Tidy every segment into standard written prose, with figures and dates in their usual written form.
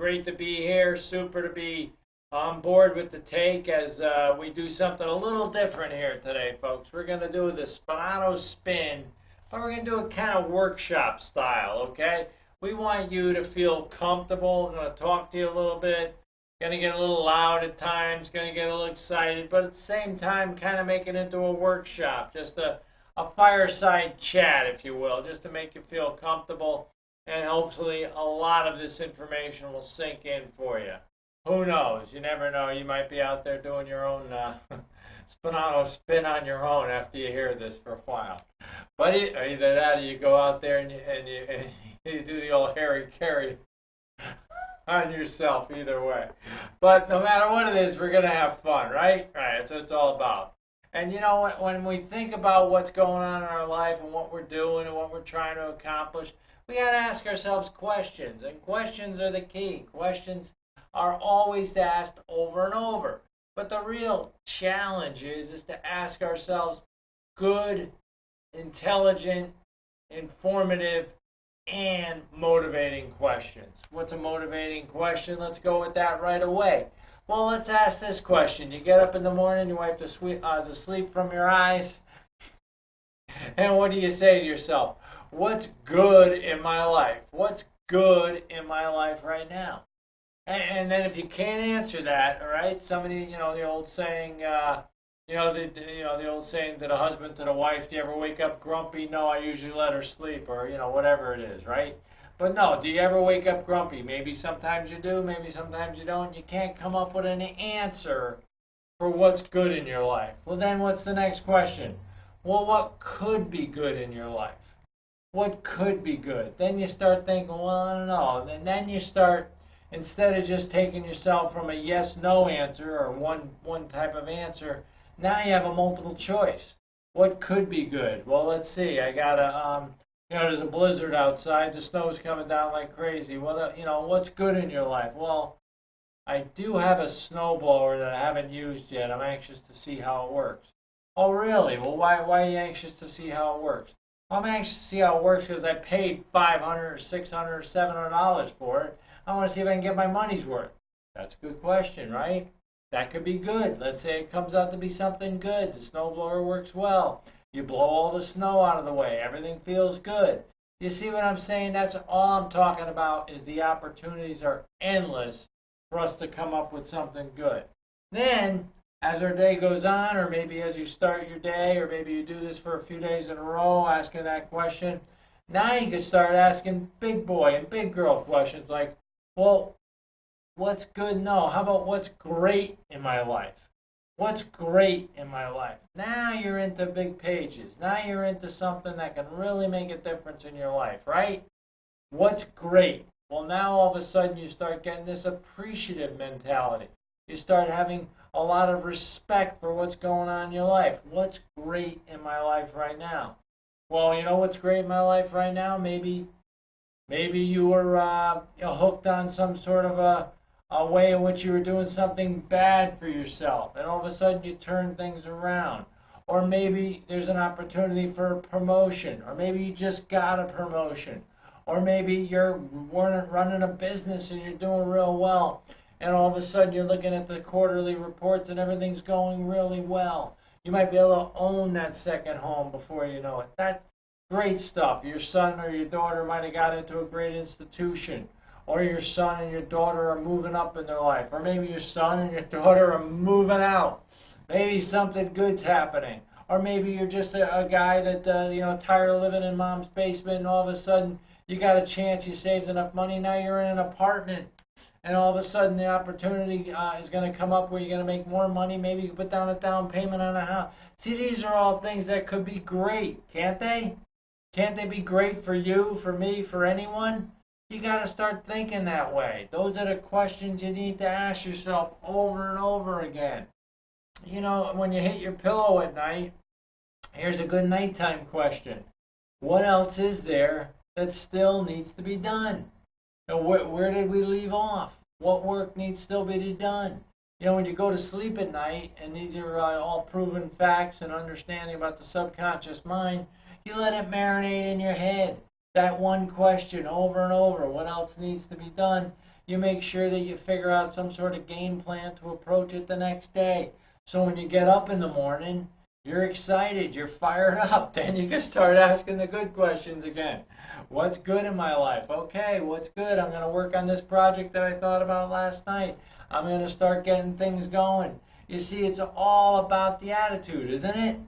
great to be here. Super to be on board with the take as we do something a little different here today, folks. We're going to do the Spinato spin, but we're going to do it kind of workshop style, okay? We want you to feel comfortable. I'm going to talk to you a little bit. Going to get a little loud at times, going to get a little excited, but at the same time kind of make it into a workshop, just a fireside chat, if you will, just to make you feel comfortable, and hopefully a lot of this information will sink in for you. Who knows? You never know. You might be out there doing your own Spinato spin on your own after you hear this for a while. But either that or you go out there and you do the old Harry Carey on yourself, either way. But no matter what it is, we're going to have fun, right? Right, that's what it's all about. And you know, when we think about what's going on in our life and what we're doing and what we're trying to accomplish, we got to ask ourselves questions, and questions are the key. Questions are always asked over and over. But the real challenge is to ask ourselves good, intelligent, informative, and motivating questions. What's a motivating question? Let's go with that right away. Well, let's ask this question. You get up in the morning, you wipe the sleep from your eyes, and what do you say to yourself? What's good in my life? What's good in my life right now? And then if you can't answer that, all right, somebody, the old saying, the old saying to the husband, to the wife, do you ever wake up grumpy? No, I usually let her sleep, or, whatever it is, right? But no, do you ever wake up grumpy? Maybe sometimes you do, maybe sometimes you don't. You can't come up with an answer for what's good in your life. Well, then what's the next question? Well, what could be good in your life? What could be good? Then you start thinking, well, I don't know. And then you start, instead of just taking yourself from a yes-no answer or one type of answer, now you have a multiple choice. What could be good? Well, let's see. I got there's a blizzard outside. The snow's coming down like crazy. Well, what's good in your life? Well, I do have a snowblower that I haven't used yet. I'm anxious to see how it works. Oh, really? Well, why are you anxious to see how it works? Well, I'm anxious to see how it works because I paid $500 or $600 or $700 for it. I want to see if I can get my money's worth. That's a good question, right? That could be good. Let's say it comes out to be something good. The snowblower works well. You blow all the snow out of the way. Everything feels good. You see what I'm saying? That's all I'm talking about, is the opportunities are endless for us to come up with something good. Then, as our day goes on, or maybe as you start your day, or maybe you do this for a few days in a row, asking that question, now you can start asking big boy and big girl questions like, well, what's good? No. How about what's great in my life? What's great in my life? Now you're into big pages. Now you're into something that can really make a difference in your life, right? What's great? Well, now all of a sudden you start getting this appreciative mentality. You start having a lot of respect for what's going on in your life. What's great in my life right now? Well, you know what's great in my life right now? Maybe you were hooked on some sort of a way in which you were doing something bad for yourself, and all of a sudden you turn things around. Or maybe there's an opportunity for a promotion, or maybe you just got a promotion, or maybe you're running a business and you're doing real well, and all of a sudden you're looking at the quarterly reports and everything's going really well. You might be able to own that second home before you know it. That's great stuff. Your son or your daughter might have got into a great institution, or your son and your daughter are moving up in their life, or maybe your son and your daughter are moving out. Maybe something good's happening, or maybe you're just a guy that tired of living in mom's basement, and all of a sudden you got a chance. You saved enough money. Now you're in an apartment, and all of a sudden the opportunity is going to come up where you're going to make more money. Maybe you can put down a down payment on a house. See, these are all things that could be great, can't they? Can't they be great for you, for me, for anyone? You got to start thinking that way. Those are the questions you need to ask yourself over and over again. When you hit your pillow at night, here's a good nighttime question. What else is there that still needs to be done? And where did we leave off? What work needs still to be done? When you go to sleep at night, and these are all proven facts and understanding about the subconscious mind, you let it marinate in your head. That one question over and over, what else needs to be done? You make sure that you figure out some sort of game plan to approach it the next day. So when you get up in the morning, you're excited, you're fired up. Then you can start asking the good questions again. What's good in my life? Okay, what's good? I'm going to work on this project that I thought about last night. I'm going to start getting things going. You see, it's all about the attitude, isn't it?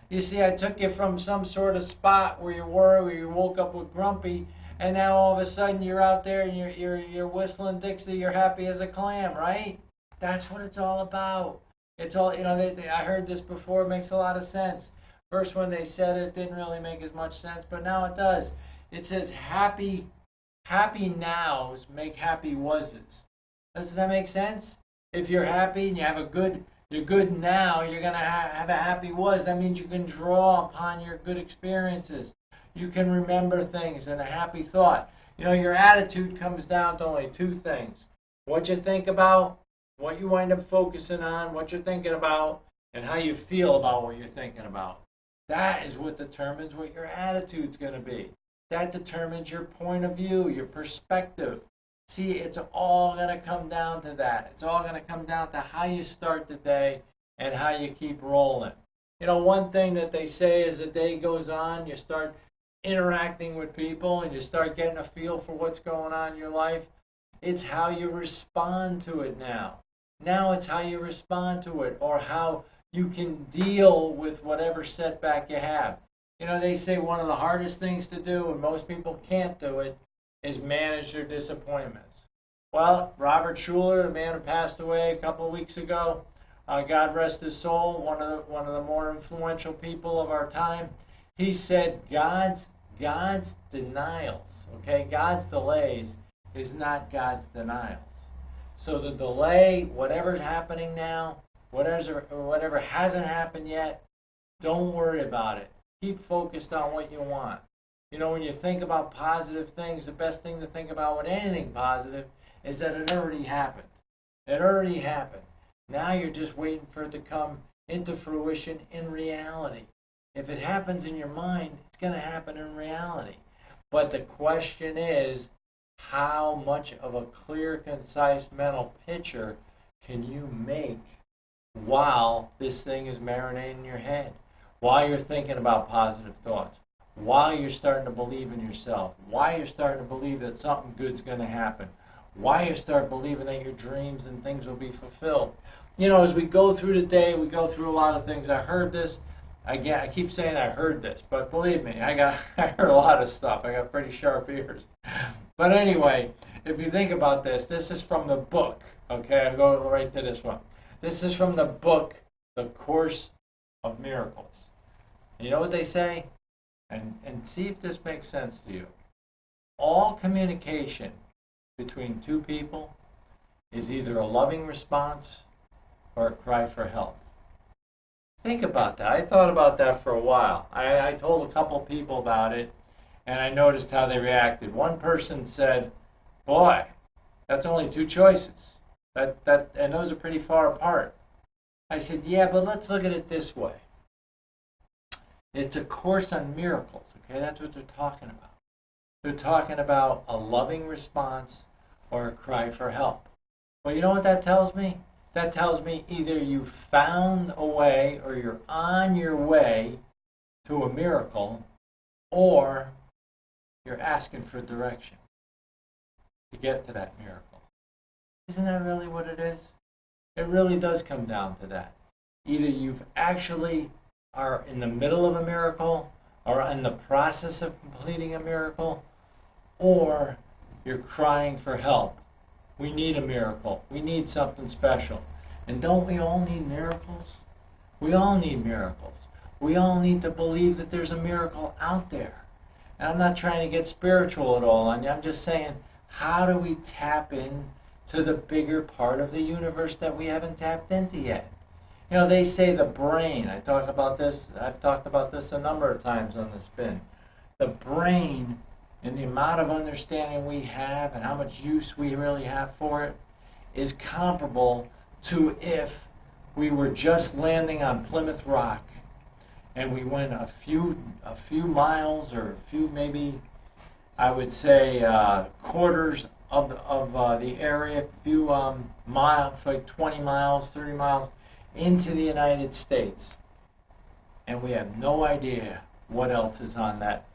You see, I took you from some sort of spot where you were, where you woke up with grumpy, and now all of a sudden you're out there and you're whistling Dixie, you're happy as a clam, right? That's what it's all about. It's all, I heard this before, it makes a lot of sense. First when they said it didn't really make as much sense, but now it does. It says happy nows make happy was's. Does that make sense? If you're happy and you have you're good now, you're going to have a happy was. That means you can draw upon your good experiences. You can remember things and a happy thought. Your attitude comes down to only two things. What you think about, what you wind up focusing on, what you're thinking about, and how you feel about what you're thinking about. That is what determines what your attitude's going to be. That determines your point of view, your perspective. See, it's all going to come down to that. It's all going to come down to how you start the day and how you keep rolling. One thing that they say as the day goes on, you start interacting with people and you start getting a feel for what's going on in your life. It's how you respond to it now. Now it's how you respond to it, or how you can deal with whatever setback you have. They say one of the hardest things to do, and most people can't do it, is manage their disappointments. Well, Robert Schuller, the man who passed away a couple of weeks ago, God rest his soul, one of the more influential people of our time, he said God's denials, God's delays is not God's denials. So the delay, whatever's happening now, whatever hasn't happened yet, don't worry about it. Keep focused on what you want. When you think about positive things, the best thing to think about with anything positive is that it already happened. It already happened. Now you're just waiting for it to come into fruition in reality. If it happens in your mind, it's going to happen in reality. But the question is, how much of a clear, concise mental picture can you make while this thing is marinating in your head? While you're thinking about positive thoughts? While you're starting to believe in yourself? While you're starting to believe that something good's going to happen? While you start believing that your dreams and things will be fulfilled? As we go through the day, we go through a lot of things. I heard this. Again, I keep saying I heard this, but believe me, I heard a lot of stuff. I got pretty sharp ears. But anyway, if you think about this, this is from the book. Okay, I'll go right to this one. This is from the book, The Course of Miracles. You know what they say? And see if this makes sense to you. All communication between two people is either a loving response or a cry for help. Think about that. I thought about that for a while. I told a couple people about it, and I noticed how they reacted. One person said, "Boy, that's only two choices. And those are pretty far apart." I said, "Yeah, but let's look at it this way. It's a course on miracles." Okay, that's what they're talking about. They're talking about a loving response or a cry for help. Well, you know what that tells me? That tells me either you found a way or you're on your way to a miracle, or you're asking for direction to get to that miracle. Isn't that really what it is? It really does come down to that. Either you've actually are in the middle of a miracle or in the process of completing a miracle, or you're crying for help. We need a miracle. We need something special. And don't we all need miracles? We all need miracles. We all need to believe that there's a miracle out there. And I'm not trying to get spiritual at all on you. I'm just saying, how do we tap in to the bigger part of the universe that we haven't tapped into yet? They say the brain. I've talked about this a number of times on the spin. The brain and the amount of understanding we have and how much use we really have for it is comparable to if we were just landing on Plymouth Rock and we went a few miles or a few, maybe I would say quarters the area, a few miles, like 20 miles, 30 miles into the United States, and we have no idea what else is on that,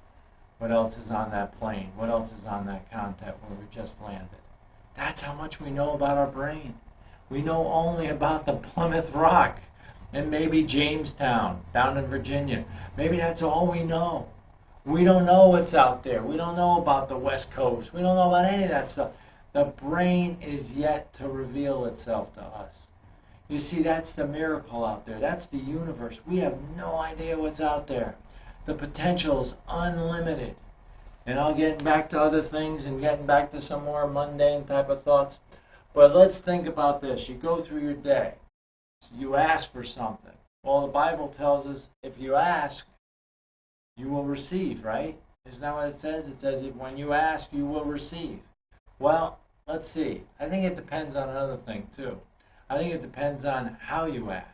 plane, what else is on that continent where we just landed. That's how much we know about our brain. We know only about the Plymouth Rock and maybe Jamestown down in Virginia. Maybe that's all we know. We don't know what's out there. We don't know about the West Coast. We don't know about any of that stuff. The brain is yet to reveal itself to us. You see, that's the miracle out there. That's the universe. We have no idea what's out there. The potential is unlimited. And I'll get back to other things and getting back to some more mundane type of thoughts. But let's think about this. You go through your day. You ask for something. Well, the Bible tells us if you ask, you will receive, right? Isn't that what it says? It says when you ask, you will receive. Well, let's see. I think it depends on another thing, too. I think it depends on how you ask.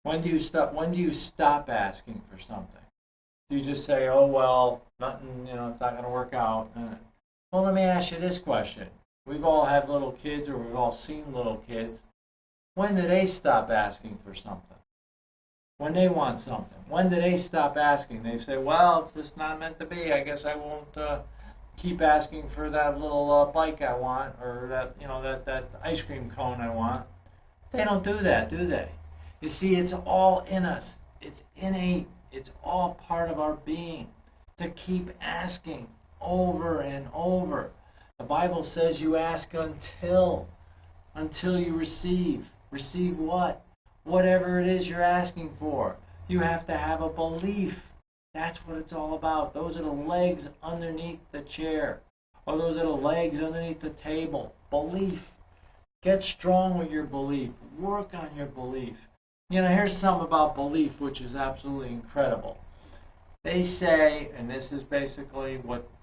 When do you stop asking for something? Do you just say, oh, well, nothing, it's not going to work out? Well, let me ask you this question. We've all had little kids, or we've all seen little kids. When do they stop asking for something? When they want something. When do they stop asking? They say, well, if it's not meant to be, I guess I won't keep asking for that little bike I want, or that, that ice cream cone I want. They don't do that, do they? You see, it's all in us. It's innate. It's all part of our being to keep asking over and over. The Bible says you ask until you receive. Receive what? Whatever it is you're asking for. You have to have a belief. That's what it's all about. Those are the legs underneath the chair. Or those are the legs underneath the table. Belief. Get strong with your belief. Work on your belief. Here's something about belief which is absolutely incredible. They say, and this is basically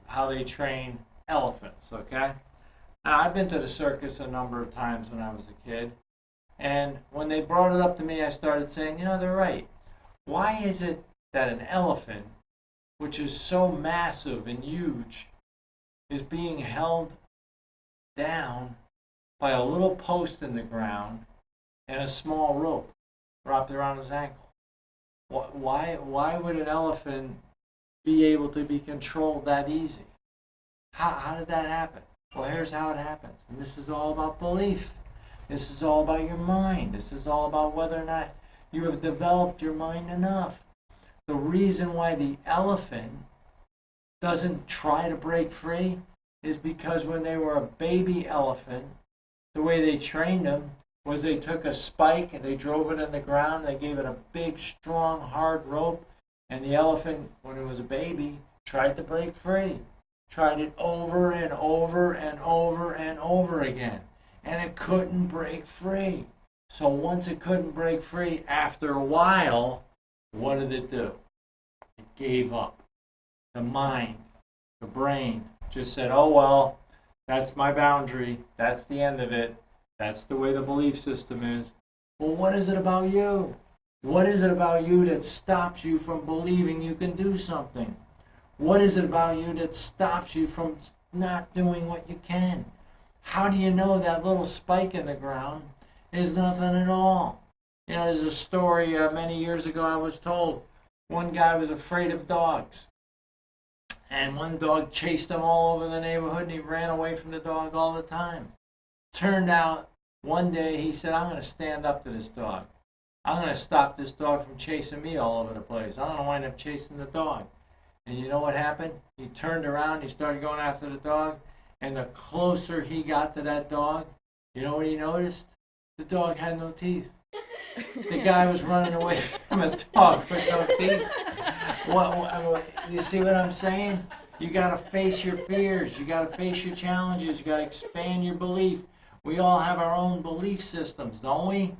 how they train elephants, okay? Now, I've been to the circus a number of times when I was a kid. And when they brought it up to me, I started saying, they're right. Why is it that an elephant, which is so massive and huge, is being held down by a little post in the ground and a small rope wrapped around his ankle? Why would an elephant be able to be controlled that easy? How did that happen? Well, here's how it happens. And this is all about belief. This is all about your mind. This is all about whether or not you have developed your mind enough. The reason why the elephant doesn't try to break free is because when they were a baby elephant, the way they trained them was they took a spike and they drove it in the ground. They gave it a big, strong, hard rope. And the elephant, when it was a baby, tried to break free. Tried it over and over and over and over again. And it couldn't break free. So once it couldn't break free, after a while, what did it do? It gave up. The mind, the brain, just said, oh, well, that's my boundary. That's the end of it. That's the way the belief system is. Well, what is it about you? What is it about you that stops you from believing you can do something? What is it about you that stops you from not doing what you can? How do you know that little spike in the ground is nothing at all? There's a story many years ago I was told. One guy was afraid of dogs. And one dog chased him all over the neighborhood, and he ran away from the dog all the time. Turned out, one day he said, I'm going to stand up to this dog. I'm going to stop this dog from chasing me all over the place. I'm going to wind up chasing the dog. And you know what happened? He turned around, he started going after the dog, and the closer he got to that dog, you know what he noticed? The dog had no teeth. The guy was running away from a dog with no teeth. You see what I'm saying? You got to face your fears. You got to face your challenges. You got to expand your belief. We all have our own belief systems, don't we?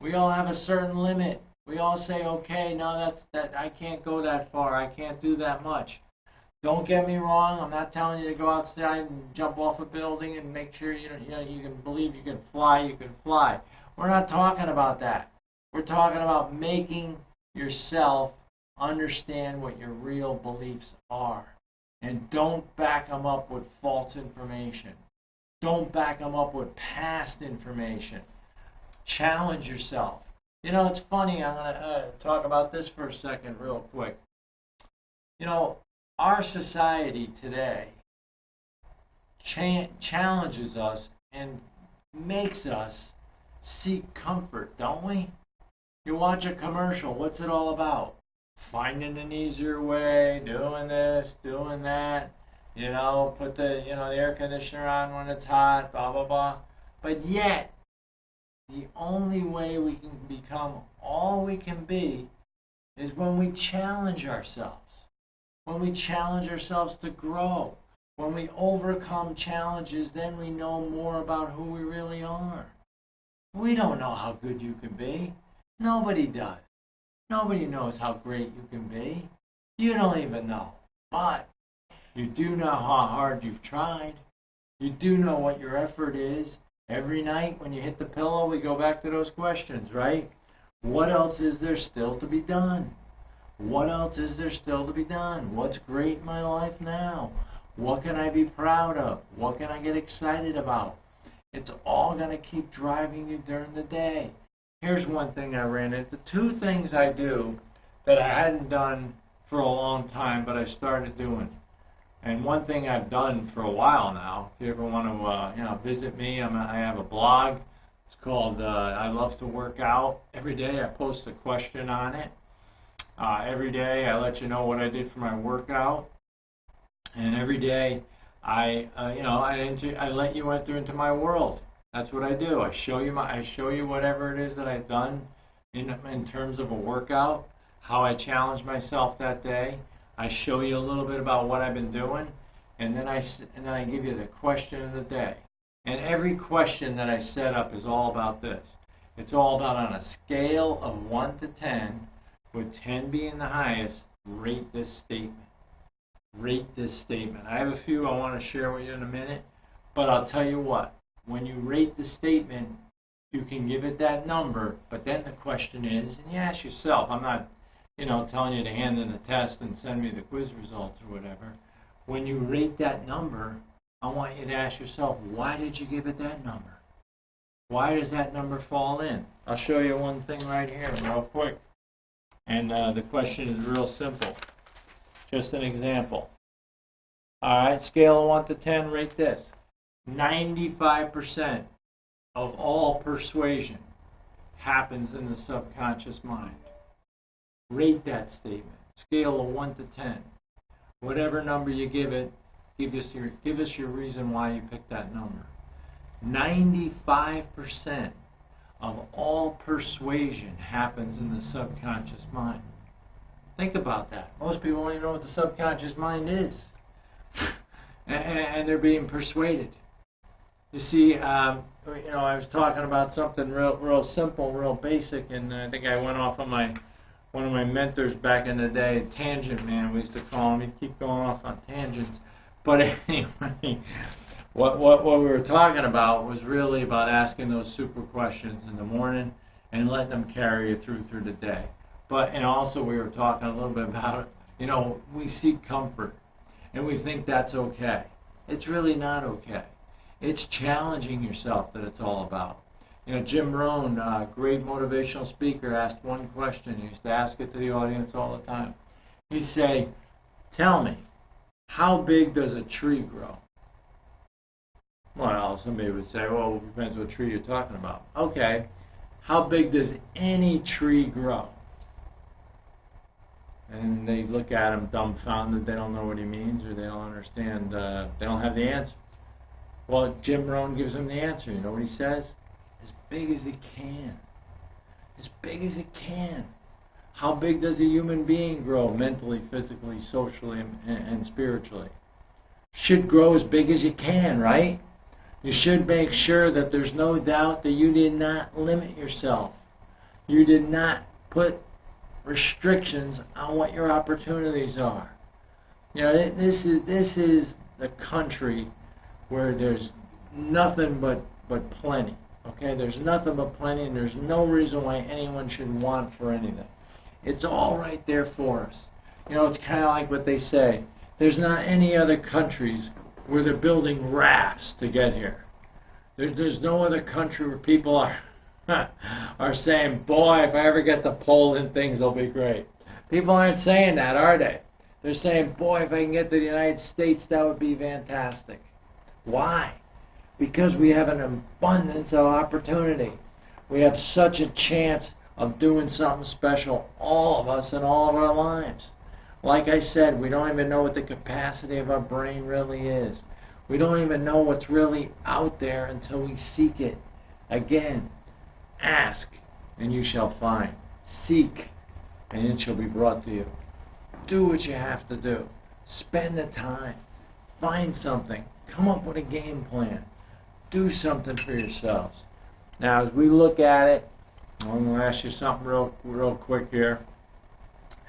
We all have a certain limit. We all say, okay, no, I can't go that far. I can't do that much. Don't get me wrong. I'm not telling you to go outside and jump off a building and make sure you can believe you can fly. You can fly. We're not talking about that. We're talking about making yourself understand what your real beliefs are. And don't back them up with false information. Don't back them up with past information. Challenge yourself. You know, it's funny, I'm going to talk about this for a second real quick. You know, our society today challenges us and makes us seek comfort, don't we? You watch a commercial, what's it all about? Finding an easier way, doing this, doing that, you know, put the air conditioner on when it's hot, blah, blah, blah. But yet, the only way we can become all we can be is when we challenge ourselves. When we challenge ourselves to grow. When we overcome challenges, then we know more about who we really are. We don't know how good you can be. Nobody does. Nobody knows how great you can be. You don't even know. But you do know how hard you've tried. You do know what your effort is. Every night when you hit the pillow, we go back to those questions, right? What else is there still to be done? What else is there still to be done? What's great in my life now? What can I be proud of? What can I get excited about? It's all going to keep driving you during the day. Here's one thing I ran into. Two things I do that I hadn't done for a long time, but I started doing. And one thing I've done for a while now, if you ever want to visit me, I have a blog. It's called I Love to Work Out. Every day I post a question on it. Every day I let you know what I did for my workout. And every day I let you enter into my world. That's what I do. I show you whatever it is that I've done in terms of a workout, how I challenge myself that day. I show you a little bit about what I've been doing, and then I give you the question of the day. And every question that I set up is all about this. It's all about, on a scale of 1 to 10, with 10 being the highest, rate this statement. Rate this statement. I have a few I want to share with you in a minute, but I'll tell you what. When you rate the statement, you can give it that number, but then the question is, and you ask yourself, I'm not telling you to hand in the test and send me the quiz results or whatever. When you rate that number, I want you to ask yourself, why did you give it that number? Why does that number fall in? I'll show you one thing right here real quick. And the question is real simple. Just an example. All right, scale of 1 to 10, rate this. 95% of all persuasion happens in the subconscious mind. Rate that statement. Scale of 1 to 10. Whatever number you give it, give us your reason why you picked that number. 95% of all persuasion happens in the subconscious mind. Think about that. Most people don't even know what the subconscious mind is. And they're being persuaded. You see, I was talking about something real simple, real basic, and I think I went off on one of my mentors back in the day, Tangent Man, we used to call him. He'd keep going off on tangents. But anyway, what we were talking about was really about asking those super questions in the morning and letting them carry you through the day. But also we were talking a little bit about, we seek comfort, and we think that's okay. It's really not okay. It's challenging yourself that it's all about. Jim Rohn, a great motivational speaker, asked one question. He used to ask it to the audience all the time. He'd say, tell me, how big does a tree grow? Well, somebody would say, well, it depends what tree you're talking about. Okay, how big does any tree grow? And they look at him dumbfounded. They don't know what he means, or they don't understand. They don't have the answer. Well, Jim Rohn gives them the answer. You know what he says? As big as it can. As big as it can. How big does a human being grow mentally, physically, socially, and spiritually? Should grow as big as you can, right? You should make sure that there's no doubt that you did not limit yourself. You did not put restrictions on what your opportunities are. This is the country where there's nothing but plenty. Okay, there's nothing but plenty, and there's no reason why anyone should want for anything. It's all right there for us. It's kind of like what they say. There's not any other countries where they're building rafts to get here. There's no other country where people are saying, boy, if I ever get to Poland, things will be great. People aren't saying that, are they? They're saying, boy, if I can get to the United States, that would be fantastic. Why? Because we have an abundance of opportunity. We have such a chance of doing something special, all of us in all of our lives. Like I said, we don't even know what the capacity of our brain really is. We don't even know what's really out there until we seek it. Again, ask, and you shall find. Seek, and it shall be brought to you. Do what you have to do. Spend the time. Find something. Come up with a game plan. Do something for yourselves. Now, as we look at it, I'm going to ask you something real quick here,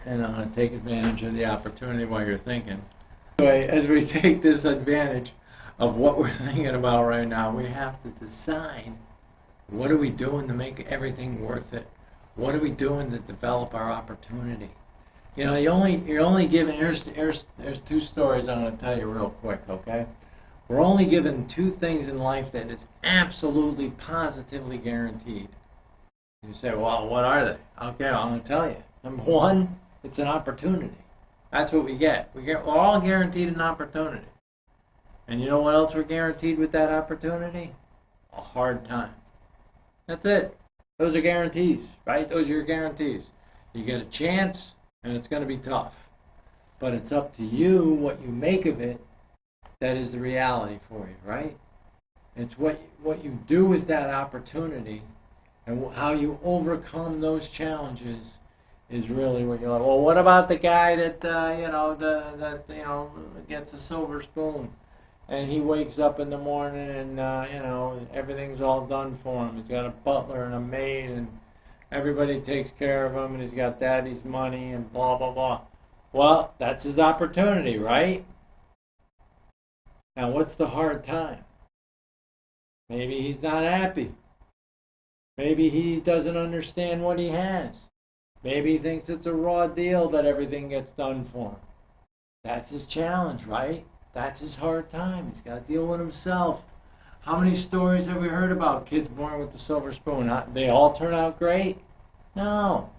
and I'm going to take advantage of the opportunity while you're thinking. Anyway, as we take this advantage of what we're thinking about right now, we have to decide, what are we doing to make everything worth it? What are we doing to develop our opportunity? You know, you're only given, here's two stories I'm going to tell you real quick, okay? We're only given two things in life that is absolutely, positively guaranteed. You say, well, what are they? Okay, I'm going to tell you. Number one, it's an opportunity. That's what we get. We're all guaranteed an opportunity. And you know what else we're guaranteed with that opportunity? A hard time. That's it. Those are guarantees, right? Those are your guarantees. You get a chance, and it's going to be tough. But it's up to you what you make of it. That is the reality for you, right? It's what you do with that opportunity and how you overcome those challenges is really what you're like. Well, what about the guy that gets a silver spoon, and he wakes up in the morning and everything's all done for him. He's got a butler and a maid, and everybody takes care of him, and he's got daddy's money and blah blah blah. Well, that's his opportunity, right? Now, what's the hard time? Maybe he's not happy. Maybe he doesn't understand what he has. Maybe he thinks it's a raw deal that everything gets done for him. That's his challenge, right? That's his hard time. He's got to deal with himself. How many stories have we heard about kids born with the silver spoon? They all turn out great? No.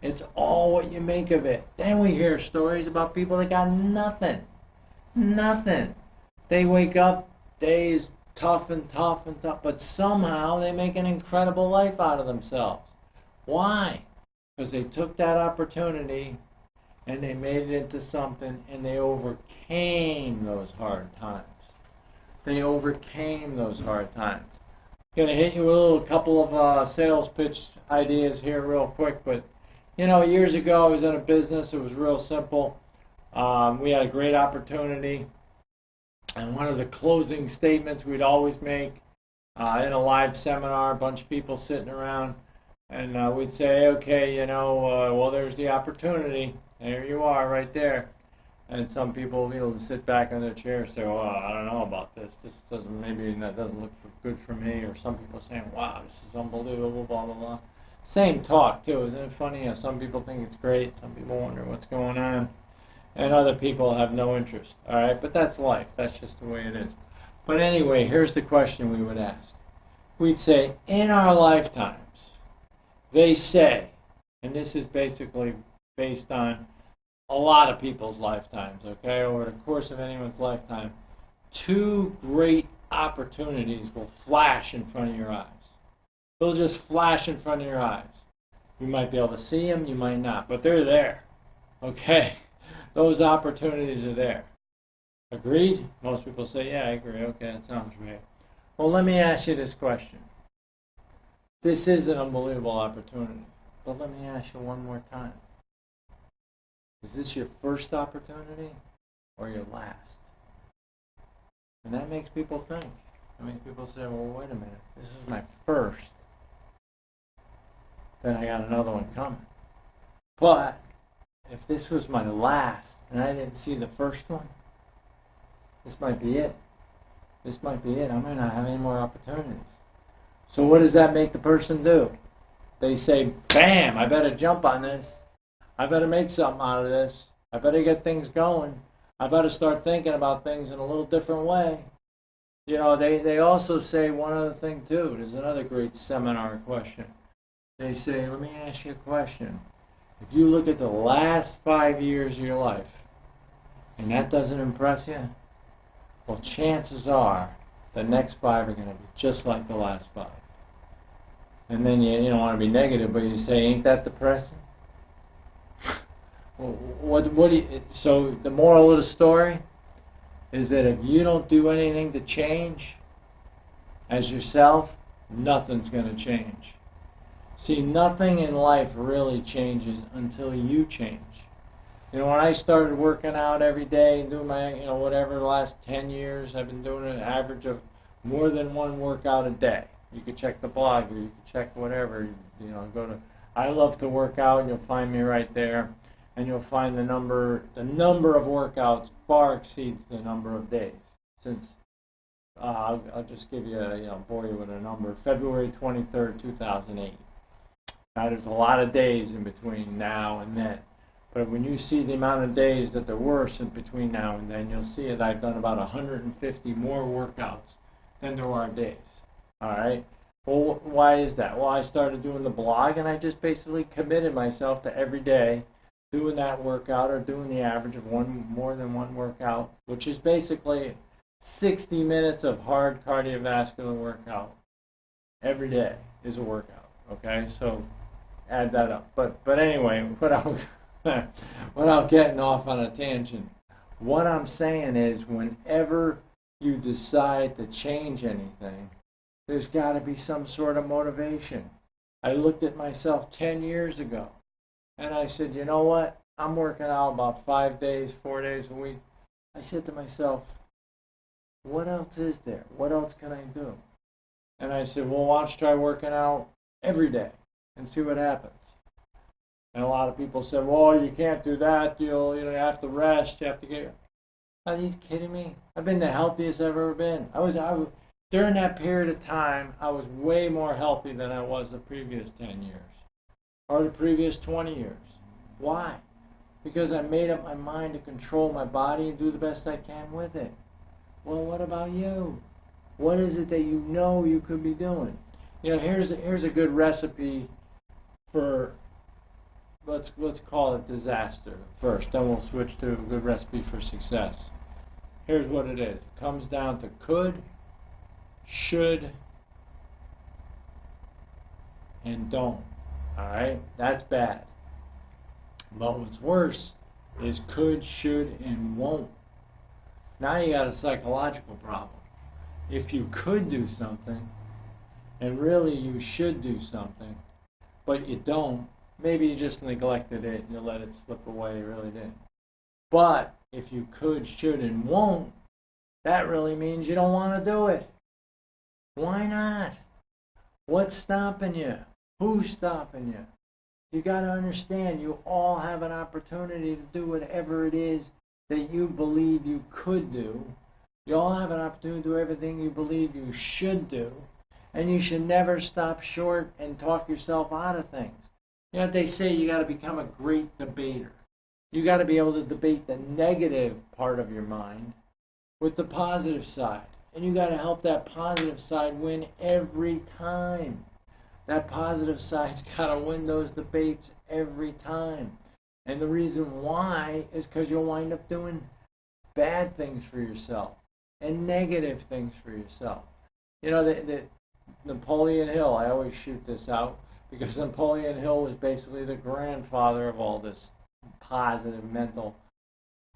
It's all what you make of it. Then we hear stories about people that got nothing. Nothing. They wake up, days tough and tough and tough, but somehow they make an incredible life out of themselves. Why? Because they took that opportunity and they made it into something, and they overcame those hard times. They overcame those hard times. I'm going to hit you with a couple of sales pitch ideas here real quick, but years ago I was in a business. It was real simple. We had a great opportunity. And one of the closing statements we'd always make in a live seminar, a bunch of people sitting around, and we'd say, okay, well, there's the opportunity. There you are right there. And some people sit back in their chair and say, well, I don't know about this. This doesn't look good for me. Or some people saying, wow, this is unbelievable, blah, blah, blah. Same talk, too. Isn't it funny? Some people think it's great. Some people wonder what's going on. And other people have no interest, all right? But that's life. That's just the way it is. But anyway, here's the question we would ask. We'd say, in our lifetimes, they say, and this is basically based on a lot of people's lifetimes, okay? Over the course of anyone's lifetime, two great opportunities will flash in front of your eyes. They'll just flash in front of your eyes. You might be able to see them, you might not, but they're there, okay? Those opportunities are there. Agreed? Most people say, yeah, I agree. Okay, that sounds great. Well, let me ask you this question. This is an unbelievable opportunity, but let me ask you one more time. Is this your first opportunity or your last? And that makes people think. That makes people say, well, wait a minute. This is my first. Then I got another one coming. But if this was my last and I didn't see the first one, this might be it. This might be it. I might not have any more opportunities. So what does that make the person do? They say, bam, I better jump on this. I better make something out of this. I better get things going. I better start thinking about things in a little different way. You know, they also say one other thing too. There's another great seminar question. They say, let me ask you a question. If you look at the last 5 years of your life, and that doesn't impress you, well, chances are the next 5 are going to be just like the last 5. And then you don't want to be negative, but you say, ain't that depressing? So the moral of the story is that if you don't do anything to change as yourself, nothing's going to change. See, nothing in life really changes until you change. You know, when I started working out every day and doing my, whatever, the last 10 years, I've been doing an average of more than one workout a day. You could check the blog, or you could check whatever, go to, I love to work out, and you'll find me right there, and you'll find the number of workouts far exceeds the number of days. Since, I'll just give you, bore you with a number, February 23rd, 2008. Now, there's a lot of days in between now and then. But when you see the amount of days that there were in between now and then, you'll see that I've done about 150 more workouts than there are days. All right? Well, why is that? Well, I started doing the blog, and I just basically committed myself to every day doing that workout or doing the average of more than one workout, which is basically 60 minutes of hard cardiovascular workout every day is a workout. Okay? So add that up. But anyway, without getting off on a tangent, what I'm saying is whenever you decide to change anything, there's got to be some sort of motivation. I looked at myself 10 years ago, and I said, you know what? I'm working out about 5 days, 4 days a week. I said to myself, what else is there? What else can I do? And I said, well, why don't you try working out every day and see what happens? And a lot of people said, well, you can't do that. You have to rest. You have to get... Are you kidding me? I've been the healthiest I've ever been. During that period of time, I was way more healthy than I was the previous 10 years or the previous 20 years. Why? Because I made up my mind to control my body and do the best I can with it. Well, what about you? What is it that you could be doing? Here's a good recipe for, let's call it disaster first, then we'll switch to a good recipe for success. Here's what it is. It comes down to could, should, and don't. Alright? That's bad. But what's worse is could, should, and won't. Now you got a psychological problem. If you could do something, and really you should do something, but you don't, maybe you just neglected it and you let it slip away, you really didn't. But if you could, should, and won't, that really means you don't want to do it. Why not? What's stopping you? Who's stopping you? You got to understand, you all have an opportunity to do whatever it is that you believe you could do. You all have an opportunity to do everything you believe you should do. And you should never stop short and talk yourself out of things. You know what they say, you got to become a great debater. You got to be able to debate the negative part of your mind with the positive side. And you got to help that positive side win every time. That positive side's got to win those debates every time. And the reason why is because you'll wind up doing bad things for yourself and negative things for yourself. Napoleon Hill, I always shoot this out because Napoleon Hill was basically the grandfather of all this positive mental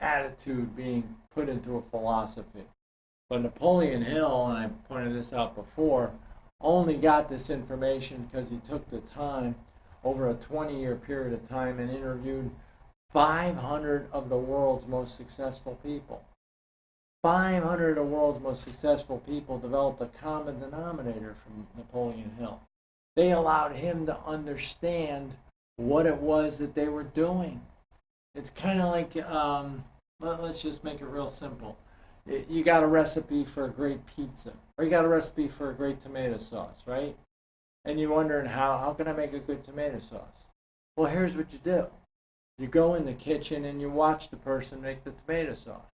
attitude being put into a philosophy. But Napoleon Hill, and I pointed this out before, only got this information because he took the time over a 20-year period of time and interviewed 500 of the world's most successful people. 500 of the world's most successful people developed a common denominator from Napoleon Hill. They allowed him to understand what it was that they were doing. It's kind of like, let's just make it real simple. You got a recipe for a great pizza, or you got a recipe for a great tomato sauce, right? And you're wondering, how can I make a good tomato sauce? Well, here's what you do. You go in the kitchen and you watch the person make the tomato sauce,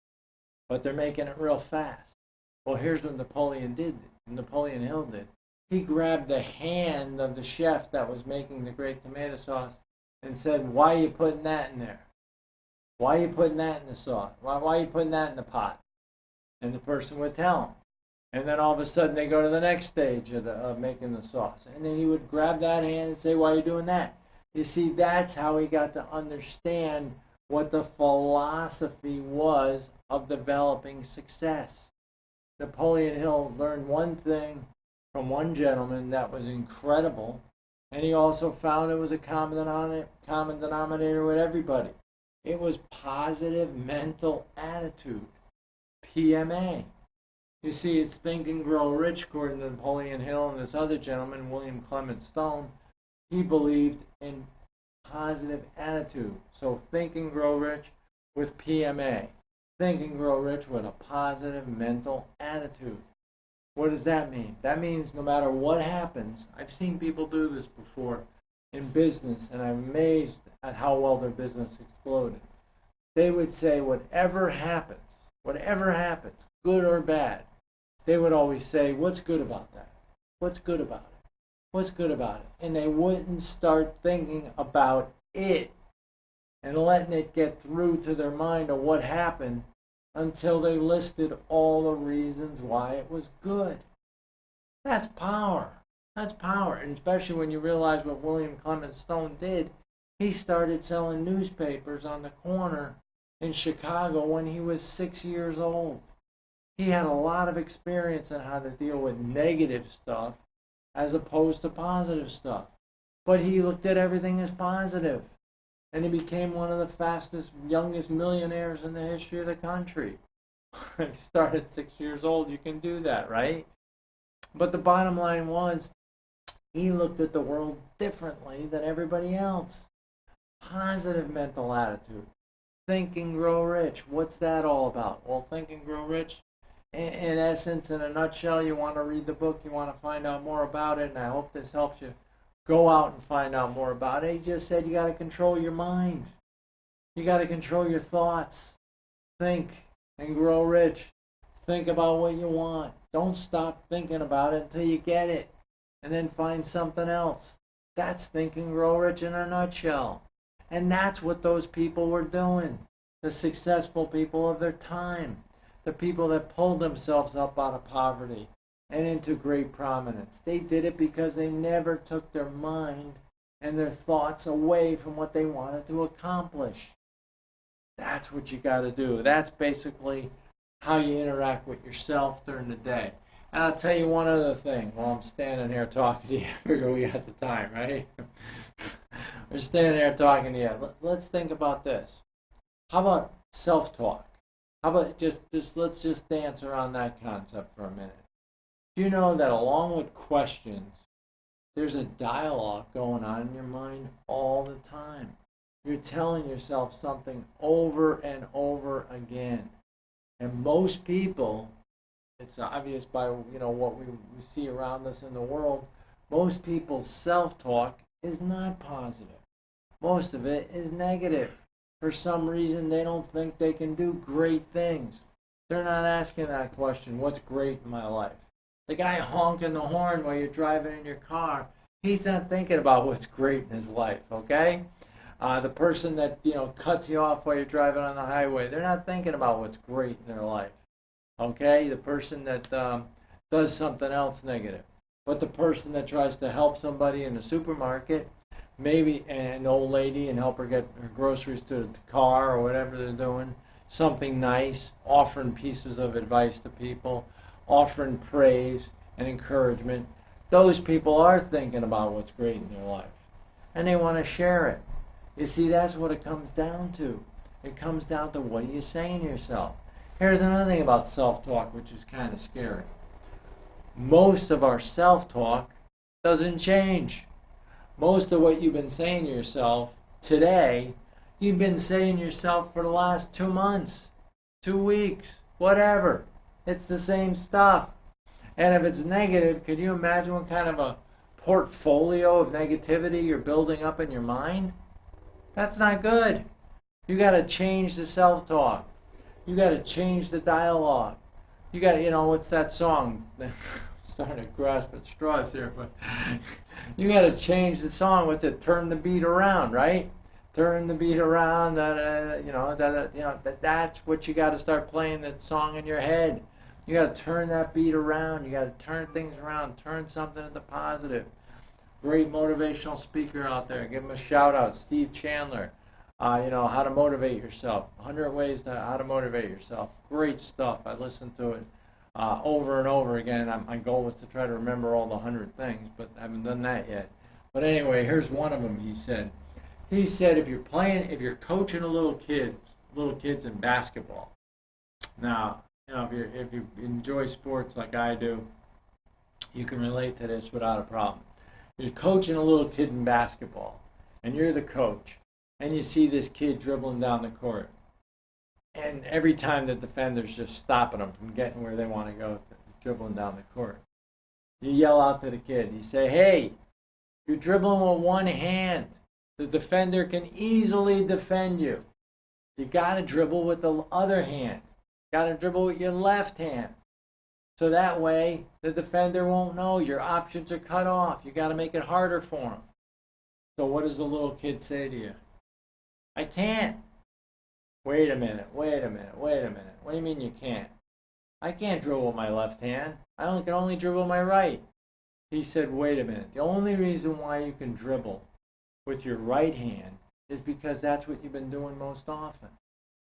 but they're making it real fast. Well, here's what Napoleon Hill did. He grabbed the hand of the chef that was making the great tomato sauce and said, "Why are you putting that in there? Why are you putting that in the sauce? Why are you putting that in the pot?" And the person would tell him. And then all of a sudden they go to the next stage of making the sauce. And then he would grab that hand and say, "Why are you doing that?" You see, that's how he got to understand what the philosophy was of developing success. Napoleon Hill learned one thing from one gentleman that was incredible, and he also found it was a common denominator with everybody. It was positive mental attitude, PMA. You see, it's Think and Grow Rich, according to Napoleon Hill and this other gentleman, William Clement Stone. He believed in positive attitude. So Think and Grow Rich with PMA. Think and Grow Rich with a positive mental attitude. What does that mean? That means no matter what happens, I've seen people do this before in business, and I'm amazed at how well their business exploded. They would say, whatever happens, good or bad, they would always say, "What's good about that? What's good about it? What's good about it?" And they wouldn't start thinking about it and letting it get through to their mind of what happened until they listed all the reasons why it was good. That's power. That's power. And especially when you realize what William Clement Stone did, he started selling newspapers on the corner in Chicago when he was 6 years old. He had a lot of experience on how to deal with negative stuff as opposed to positive stuff. But he looked at everything as positive. And he became one of the fastest, youngest millionaires in the history of the country. He started 6 years old. You can do that, right? But the bottom line was, he looked at the world differently than everybody else. Positive mental attitude. Think and Grow Rich. What's that all about? Well, Think and Grow Rich, in essence, in a nutshell, you want to read the book, you want to find out more about it, and I hope this helps you. Go out and find out more about it. He just said you got to control your mind. You got to control your thoughts. Think and grow rich. Think about what you want. Don't stop thinking about it until you get it. And then find something else. That's Think and Grow Rich in a nutshell. And that's what those people were doing. The successful people of their time. The people that pulled themselves up out of poverty and into great prominence. They did it because they never took their mind and their thoughts away from what they wanted to accomplish. That's what you got to do. That's basically how you interact with yourself during the day. And I'll tell you one other thing while I'm standing here talking to you. I figure we got the time, right? We're standing there talking to you. Let's think about this. How about self-talk? How about let's just dance around that concept for a minute. Do you know that along with questions, there's a dialogue going on in your mind all the time? You're telling yourself something over and over again. And most people, it's obvious by what we see around us in the world, most people's self-talk is not positive. Most of it is negative. For some reason, they don't think they can do great things. They're not asking that question, what's great in my life? The guy honking the horn while you're driving in your car, he's not thinking about what's great in his life, okay? The person that cuts you off while you're driving on the highway, they're not thinking about what's great in their life, okay? The person that does something else negative. But the person that tries to help somebody in the supermarket, maybe an old lady, and help her get her groceries to the car or whatever they're doing, something nice, offering pieces of advice to people, offering praise and encouragement, those people are thinking about what's great in their life. And they want to share it. You see, that's what it comes down to. It comes down to what are you saying to yourself. Here's another thing about self-talk, which is kind of scary. Most of our self-talk doesn't change. Most of what you've been saying to yourself today, you've been saying to yourself for the last 2 months, 2 weeks, whatever. It's the same stuff. And if it's negative, can you imagine what kind of a portfolio of negativity you're building up in your mind? That's not good. You got to change the self-talk. You got to change the dialogue. You got, what's that song? I'm starting to grasp at straws here, but you got to change the song with it. Turn the beat around, right? Turn the beat around. That's what you got to start playing, that song in your head. You got to turn that beat around. You got to turn things around. Turn something into positive. Great motivational speaker out there. Give him a shout out, Steve Chandler. How to motivate yourself. 100 ways how to motivate yourself. Great stuff. I listened to it over and over again. My goal was to try to remember all the 100 things, but I haven't done that yet. But anyway, here's one of them. He said, if you're coaching little kids in basketball. Now, if you enjoy sports like I do, you can relate to this without a problem. You're coaching a little kid in basketball, and you're the coach. And you see this kid dribbling down the court. And every time the defender's just stopping them from getting where they want to go, dribbling down the court. You yell out to the kid. You say, hey, you're dribbling with one hand. The defender can easily defend you. You got to dribble with the other hand. You got to dribble with your left hand. So that way, the defender won't know. Your options are cut off. You got to make it harder for him. So what does the little kid say to you? I can't. Wait a minute. What do you mean you can't? I can't dribble with my left hand. I can only dribble with my right. He said, wait a minute. The only reason why you can dribble with your right hand is because that's what you've been doing most often.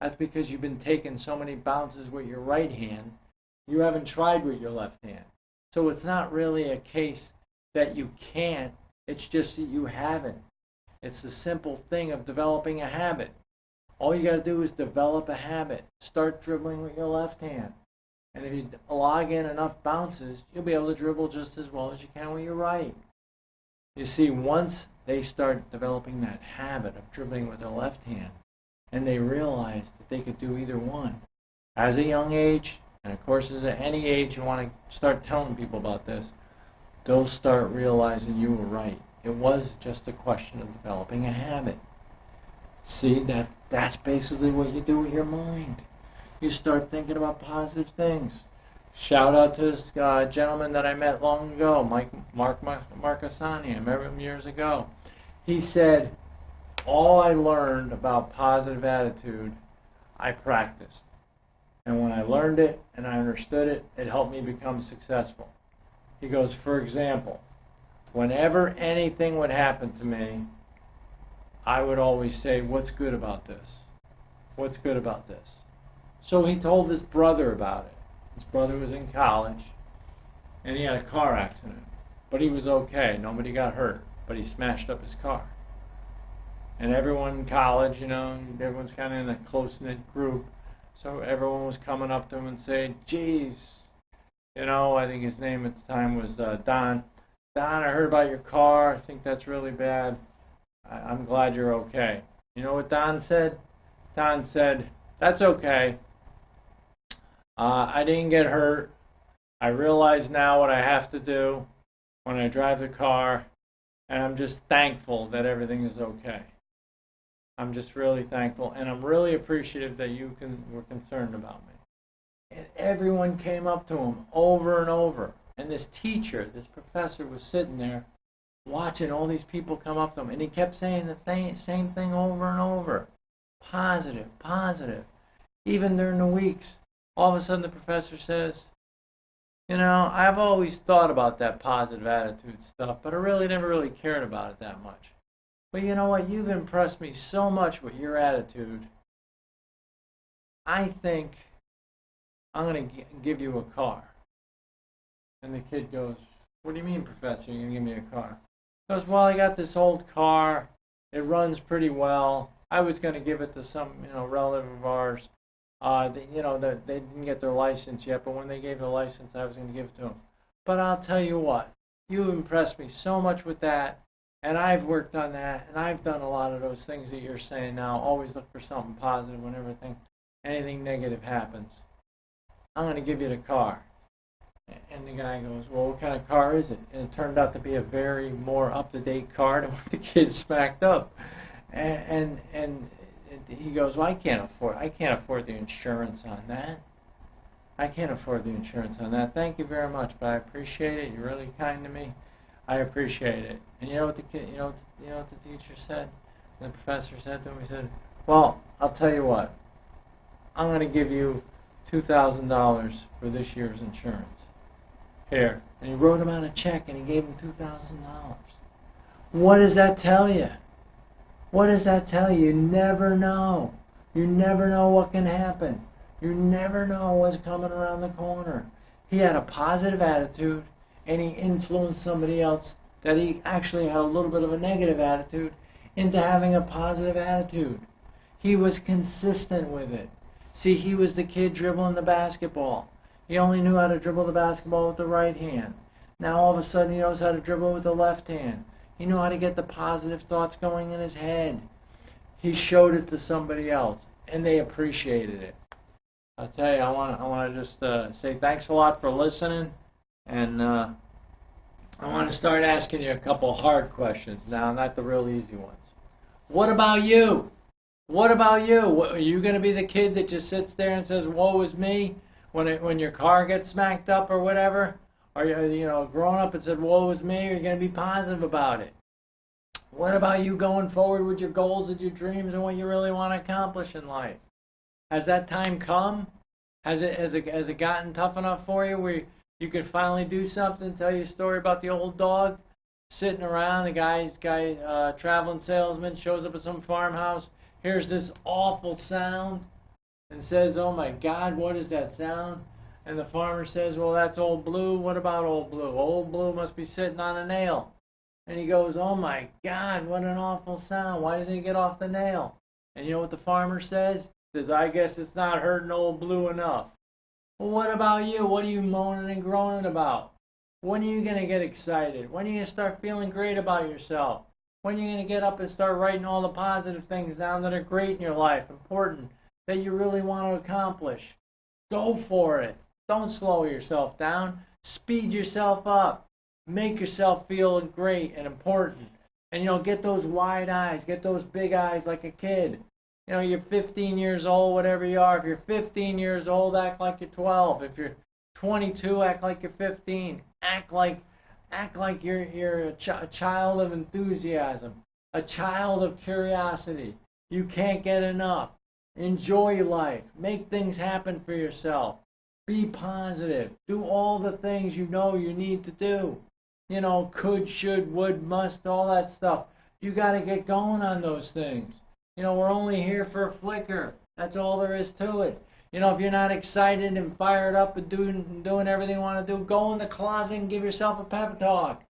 That's because you've been taking so many bounces with your right hand, you haven't tried with your left hand. So it's not really a case that you can't, it's just that you haven't. It's the simple thing of developing a habit. All you got to do is develop a habit. Start dribbling with your left hand. And if you log in enough bounces, you'll be able to dribble just as well as you can with your right. You see, once they start developing that habit of dribbling with their left hand, and they realize that they could do either one, as a young age, and of course at any age you want to start telling people about this, they'll start realizing you were right. It was just a question of developing a habit. See, that's basically what you do with your mind. You start thinking about positive things. Shout out to this gentleman that I met long ago, Mark Marcassani. I met him years ago. He said, all I learned about positive attitude, I practiced. And when I learned it and I understood it, it helped me become successful. He goes, for example, whenever anything would happen to me, I would always say, what's good about this? What's good about this? So he told his brother about it. His brother was in college, and he had a car accident. But he was okay. Nobody got hurt. But he smashed up his car. And everyone in college, everyone's kind of in a close-knit group. So everyone was coming up to him and saying, geez, I think his name at the time was Don. Don, I heard about your car. I think that's really bad. I'm glad you're okay. You know what Don said? Don said, that's okay. I didn't get hurt. I realize now what I have to do when I drive the car, and I'm just thankful that everything is okay. I'm just really thankful, and I'm really appreciative that you were concerned about me. And everyone came up to him over and over. And this teacher, this professor, was sitting there watching all these people come up to him, and he kept saying the same thing over and over. Positive, positive. Even during the weeks, all of a sudden the professor says, I've always thought about that positive attitude stuff, but I never really cared about it that much. But you know what? You've impressed me so much with your attitude. I think I'm going to give you a car. And the kid goes, what do you mean, Professor, you're going to give me a car? He goes, well, I got this old car. It runs pretty well. I was going to give it to some, relative of ours. They didn't get their license yet, but when they gave the license, I was going to give it to them. But I'll tell you what, you impressed me so much with that, and I've worked on that, and I've done a lot of those things that you're saying now. Always look for something positive whenever anything negative happens. I'm going to give you the car. And the guy goes, well, what kind of car is it? And it turned out to be a very more up-to-date car than what the kid smacked up. And he goes, well, I can't afford the insurance on that. I can't afford the insurance on that. Thank you very much, but I appreciate it. You're really kind to me. I appreciate it. And you know what the kid, you know what the teacher said? And the professor said to him, he said, well, I'll tell you what. I'm going to give you $2,000 for this year's insurance. Here. And he wrote him out a check and he gave him $2,000. What does that tell you? What does that tell you? You never know. You never know what can happen. You never know what's coming around the corner. He had a positive attitude, and he influenced somebody else that he actually had a little bit of a negative attitude into having a positive attitude. He was consistent with it. See, he was the kid dribbling the basketball. He only knew how to dribble the basketball with the right hand. Now all of a sudden he knows how to dribble with the left hand. He knew how to get the positive thoughts going in his head. He showed it to somebody else, and they appreciated it. I'll tell you, I want to just say thanks a lot for listening, and I want to start asking you a couple hard questions now, not the real easy ones. What about you? What about you? Are you going to be the kid that just sits there and says, woe is me, when your car gets smacked up or whatever? Are you grown up and said, woe is me, or are you going to be positive about it? What about you going forward with your goals and your dreams and what you really want to accomplish in life? Has that time come? Has it gotten tough enough for you where you could finally do something? Tell you a story about the old dog sitting around. The guy, traveling salesman, shows up at some farmhouse, hears this awful sound, and says, "Oh my God, what is that sound?" And the farmer says, "Well, that's Old Blue. What about Old Blue? Old Blue must be sitting on a nail." And he goes, "Oh my God, what an awful sound. Why doesn't he get off the nail?" And you know what the farmer says? Says, "I guess it's not hurting Old Blue enough." Well, what about you? What are you moaning and groaning about? When are you going to get excited? When are you going to start feeling great about yourself? When are you going to get up and start writing all the positive things down that are great in your life, important, that you really want to accomplish? Go for it. Don't slow yourself down. Speed yourself up. Make yourself feel great and important. And, get those wide eyes. Get those big eyes like a kid. You're 15 years old, whatever you are. If you're 15 years old, act like you're 12. If you're 22, act like you're 15. Act like you're a child of enthusiasm, a child of curiosity. You can't get enough. Enjoy life. Make things happen for yourself. Be positive. Do all the things you know you need to do. Could, should, would, must, all that stuff. You got to get going on those things. We're only here for a flicker. That's all there is to it. If you're not excited and fired up and doing everything you want to do, go in the closet and give yourself a pep talk.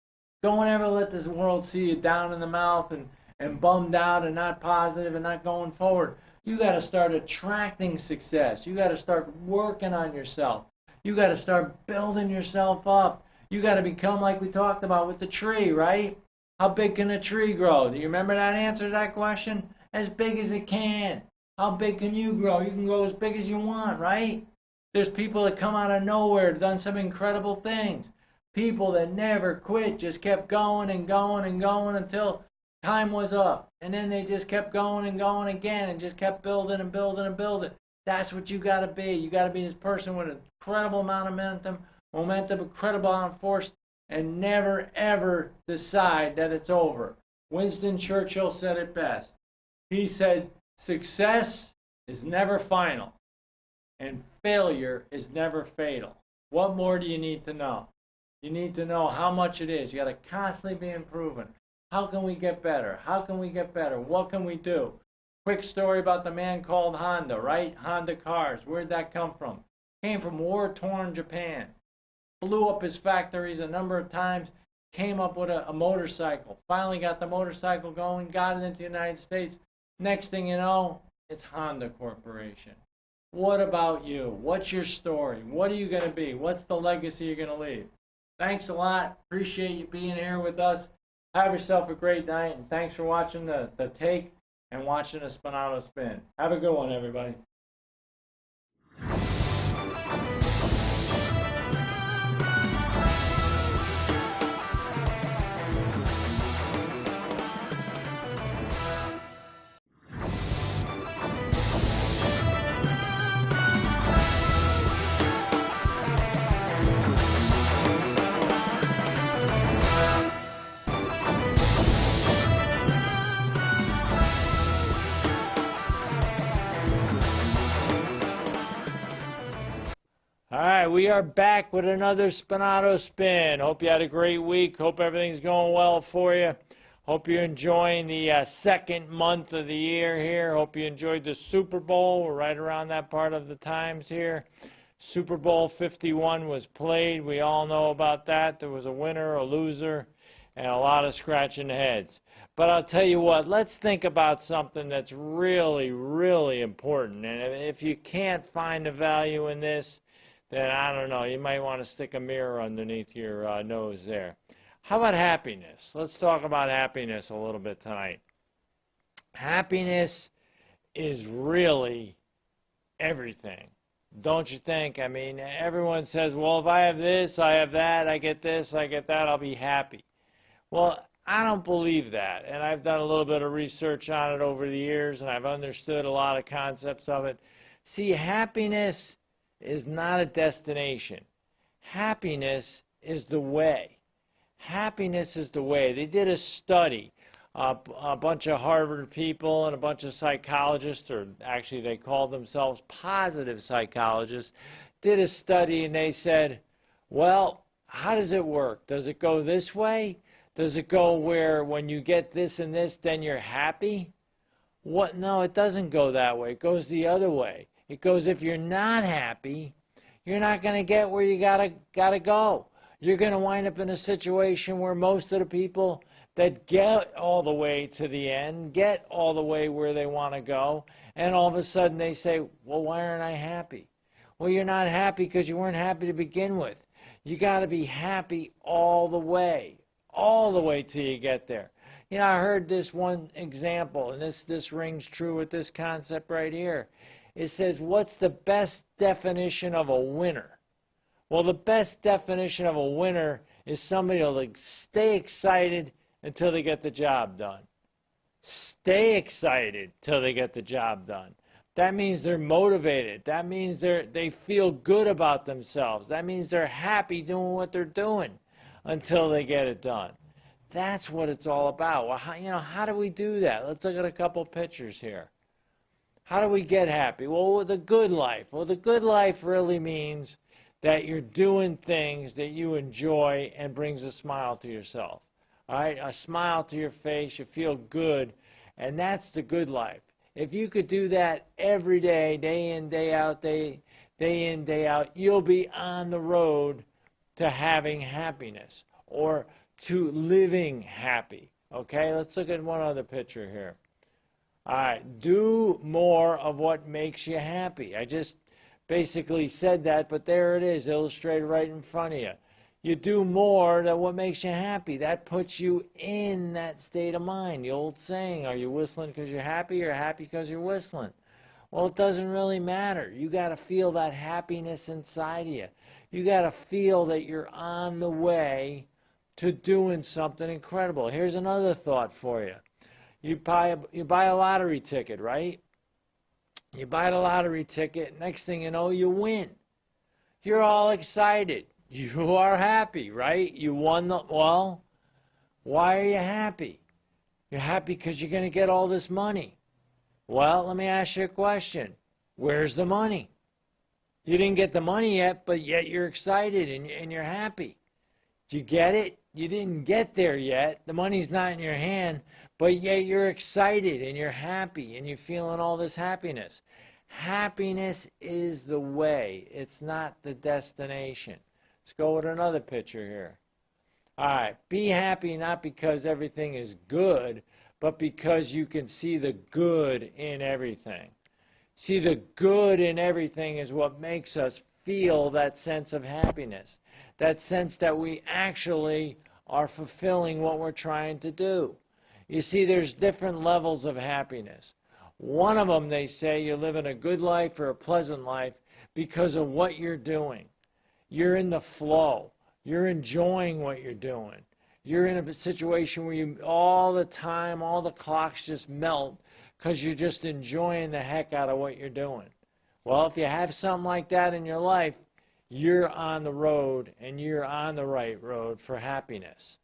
Don't ever let this world see you down in the mouth and bummed out and not positive and not going forward. You got to start attracting success. You got to start working on yourself. You got to start building yourself up. You got to become like we talked about with the tree, right? How big can a tree grow? Do you remember that answer to that question? As big as it can. How big can you grow? You can grow as big as you want, right? There's people that come out of nowhere, done some incredible things. People that never quit, just kept going and going and going until time was up. And then they just kept going and going again and just kept building and building and building. That's what you got to be. You got to be this person with an incredible amount of momentum, incredible amount of force, and never, ever decide that it's over. Winston Churchill said it best. He said, success is never final, and failure is never fatal. What more do you need to know? You need to know how much it is. You got to constantly be improving. How can we get better? How can we get better? What can we do? Quick story about the man called Honda, right? Honda cars. Where'd that come from? Came from war-torn Japan. Blew up his factories a number of times. Came up with a motorcycle. Finally got the motorcycle going. Got it into the United States. Next thing you know, it's Honda Corporation. What about you? What's your story? What are you going to be? What's the legacy you're going to leave? Thanks a lot. Appreciate you being here with us. Have yourself a great night, and thanks for watching the take and watching the Spinato spin. Have a good one, everybody. right, we are back with another Spinato spin. Hope you had a great week. Hope everything's going well for you. Hope you're enjoying the second month of the year here. Hope you enjoyed the Super Bowl. We're right around that part of the times here. Super Bowl 51 was played. We all know about that. There was a winner, a loser, and a lot of scratching heads. But I'll tell you what, let's think about something that's really, really important. And if you can't find the value in this, then I don't know, you might want to stick a mirror underneath your nose there. How about happiness? Let's talk about happiness a little bit tonight. Happiness is really everything, don't you think? I mean, everyone says, well, if I have this, I have that, I get this, I get that, I'll be happy. Well, I don't believe that, and I've done a little bit of research on it over the years, and I've understood a lot of concepts of it. See, happiness is not a destination. Happiness is the way. Happiness is the way. They did a study, a bunch of Harvard people and a bunch of psychologists, or actually they called themselves positive psychologists, did a study and they said, well, how does it work? Does it go this way? Does it go where when you get this and this, then you're happy? What? No, it doesn't go that way. It goes the other way. It goes if you're not happy, you're not going to get where you gotta go. You're going to wind up in a situation where most of the people that get all the way to the end, get all the way where they want to go, and all of a sudden they say, well, why aren't I happy? Well, you're not happy because you weren't happy to begin with. You got to be happy all the way till you get there. You know, I heard this one example, and this rings true with this concept right here. It says, what's the best definition of a winner? Well, the best definition of a winner is somebody who'll stay excited until they get the job done. Stay excited till they get the job done. That means they're motivated. That means they feel good about themselves. That means they're happy doing what they're doing until they get it done. That's what it's all about. Well, how do we do that? Let's look at a couple pictures here. How do we get happy? Well, with a good life. Well, the good life really means that you're doing things that you enjoy and brings a smile to yourself. All right, a smile to your face, you feel good, and that's the good life. If you could do that every day, day in, day out, day in, day out, you'll be on the road to having happiness or to living happy. Okay, let's look at one other picture here. All right, do more of what makes you happy. I just basically said that, but there it is, illustrated right in front of you. You do more than what makes you happy. That puts you in that state of mind. The old saying, are you whistling because you're happy or happy because you're whistling? Well, it doesn't really matter. You got to feel that happiness inside of you. You got to feel that you're on the way to doing something incredible. Here's another thought for you. You buy a lottery ticket, right? You buy the lottery ticket, next thing you know, you win. You're all excited. You are happy, right? You won well, why are you happy? You're happy because you're going to get all this money. Well, let me ask you a question. Where's the money? You didn't get the money yet, but yet you're excited and you're happy. Do you get it? You didn't get there yet. The money's not in your hand, but yet you're excited and you're happy and you're feeling all this happiness. Happiness is the way. It's not the destination. Let's go with another picture here. All right, be happy not because everything is good, but because you can see the good in everything. See, the good in everything is what makes us feel that sense of happiness, that sense that we actually are fulfilling what we're trying to do. You see, there's different levels of happiness. One of them, they say, you're living a good life or a pleasant life because of what you're doing. You're in the flow. You're enjoying what you're doing. You're in a situation where you all the time, all the clocks just melt because you're just enjoying the heck out of what you're doing. Well, if you have something like that in your life, you're on the road and you're on the right road for happiness.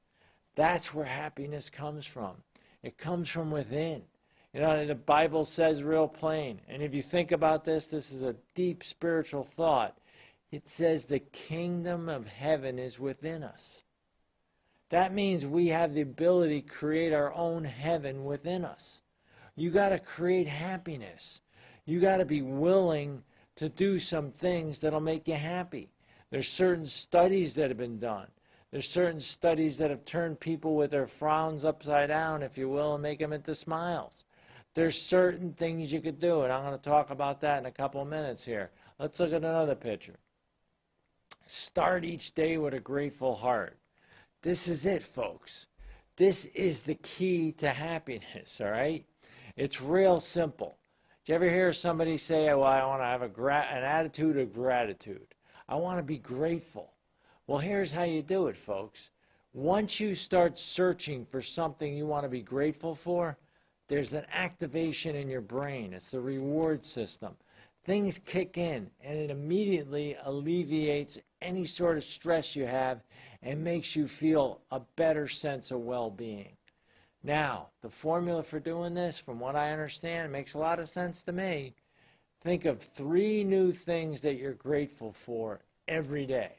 That's where happiness comes from. It comes from within. You know, the Bible says real plain, and if you think about this, this is a deep spiritual thought. It says the kingdom of heaven is within us. That means we have the ability to create our own heaven within us. You got to create happiness. You got to be willing to do some things that'll make you happy. There's certain studies that have been done. There's certain studies that have turned people with their frowns upside down, if you will, and make them into smiles. There's certain things you could do, and I'm going to talk about that in a couple of minutes here. Let's look at another picture. Start each day with a grateful heart. This is it, folks. This is the key to happiness, all right? It's real simple. Did you ever hear somebody say, well, I want to have an attitude of gratitude? I want to be grateful. Well, here's how you do it, folks. Once you start searching for something you want to be grateful for, there's an activation in your brain. It's the reward system. Things kick in, and it immediately alleviates any sort of stress you have and makes you feel a better sense of well-being. Now, the formula for doing this, from what I understand, makes a lot of sense to me. Think of 3 new things that you're grateful for every day.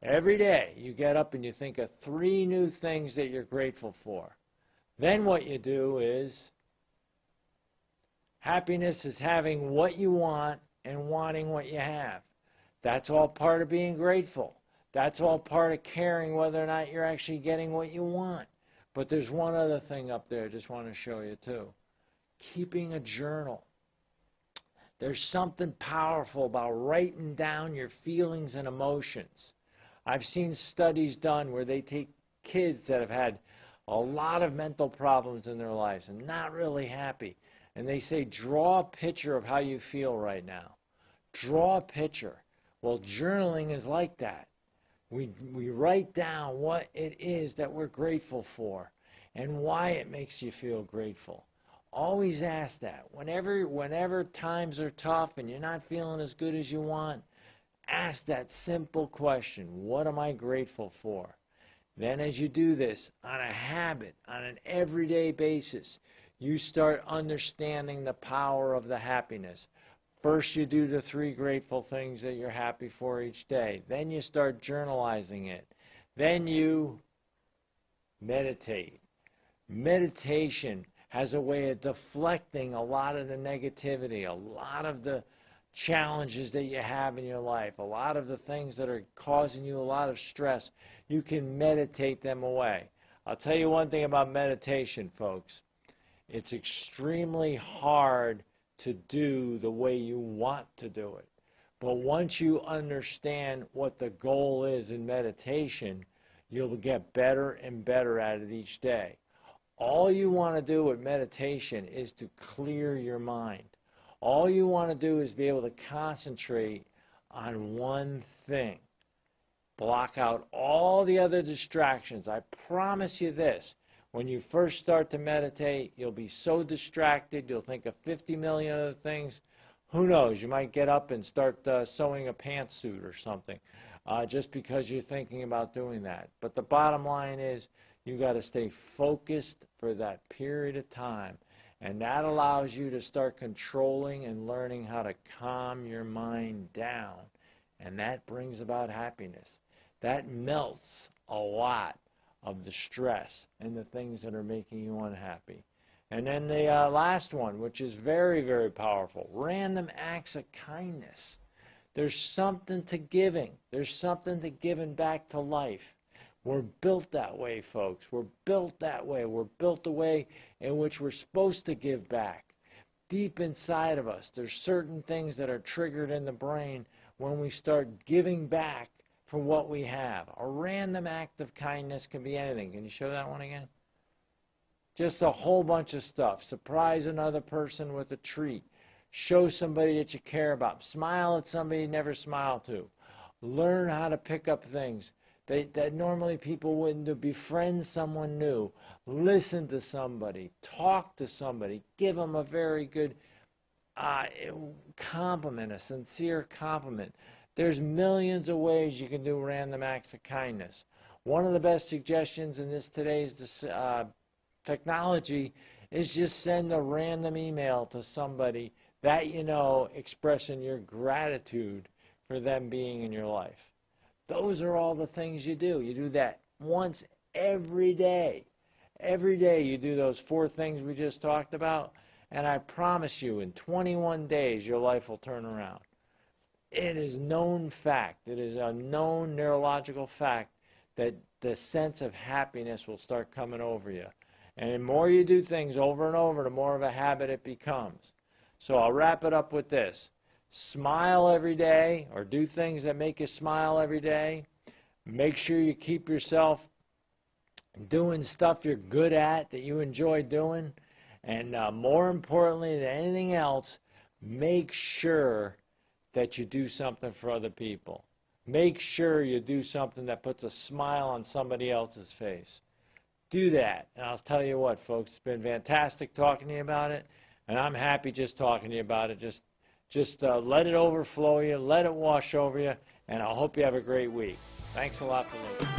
Every day you get up and you think of 3 new things that you're grateful for. Then what you do is, happiness is having what you want and wanting what you have. That's all part of being grateful. That's all part of caring whether or not you're actually getting what you want. But there's one other thing up there I just want to show you too. Keeping a journal. There's something powerful about writing down your feelings and emotions. I've seen studies done where they take kids that have had a lot of mental problems in their lives and not really happy, and they say, draw a picture of how you feel right now. Draw a picture. Well, journaling is like that. We write down what it is that we're grateful for and why it makes you feel grateful. Always ask that. Whenever times are tough and you're not feeling as good as you want, ask that simple question, what am I grateful for? Then as you do this on a habit, on an everyday basis, you start understanding the power of the happiness. First you do the 3 grateful things that you're happy for each day. Then you start journalizing it. Then you meditate. Meditation has a way of deflecting a lot of the negativity, a lot of the challenges that you have in your life, a lot of the things that are causing you a lot of stress. You can meditate them away. I'll tell you one thing about meditation, folks. It's extremely hard to do the way you want to do it. But once you understand what the goal is in meditation, you'll get better and better at it each day. All you want to do with meditation is to clear your mind. All you want to do is be able to concentrate on one thing. Block out all the other distractions. I promise you this. When you first start to meditate, you'll be so distracted, you'll think of 50 million other things. Who knows, you might get up and start sewing a pantsuit or something just because you're thinking about doing that. But the bottom line is you've got to stay focused for that period of time. And that allows you to start controlling and learning how to calm your mind down. And that brings about happiness. That melts a lot of the stress and the things that are making you unhappy. And then the last one, which is very, very powerful, random acts of kindness. There's something to giving. There's something to giving back to life. We're built that way, folks. We're built that way. We're built the way in which we're supposed to give back. Deep inside of us, there's certain things that are triggered in the brain when we start giving back for what we have. A random act of kindness can be anything. Can you show that one again? Just a whole bunch of stuff. Surprise another person with a treat. Show somebody that you care about. Smile at somebody you never smiled to. Learn how to pick up things that normally people wouldn't do. Befriend someone new. Listen to somebody. Talk to somebody. Give them a very good compliment, a sincere compliment. There's millions of ways you can do random acts of kindness. One of the best suggestions in today's technology is just send a random email to somebody that you know expressing your gratitude for them being in your life. Those are all the things you do. You do that once every day. Every day you do those 4 things we just talked about, and I promise you in 21 days your life will turn around. It is known fact. It is a known neurological fact that the sense of happiness will start coming over you. And the more you do things over and over, the more of a habit it becomes. So I'll wrap it up with this. Smile every day, or do things that make you smile every day. Make sure you keep yourself doing stuff you're good at, that you enjoy doing. And more importantly than anything else, make sure that you do something for other people. Make sure you do something that puts a smile on somebody else's face. Do that. And I'll tell you what, folks, it's been fantastic talking to you about it. And I'm happy just talking to you about it. Just let it overflow you, let it wash over you, and I hope you have a great week. Thanks a lot for listening.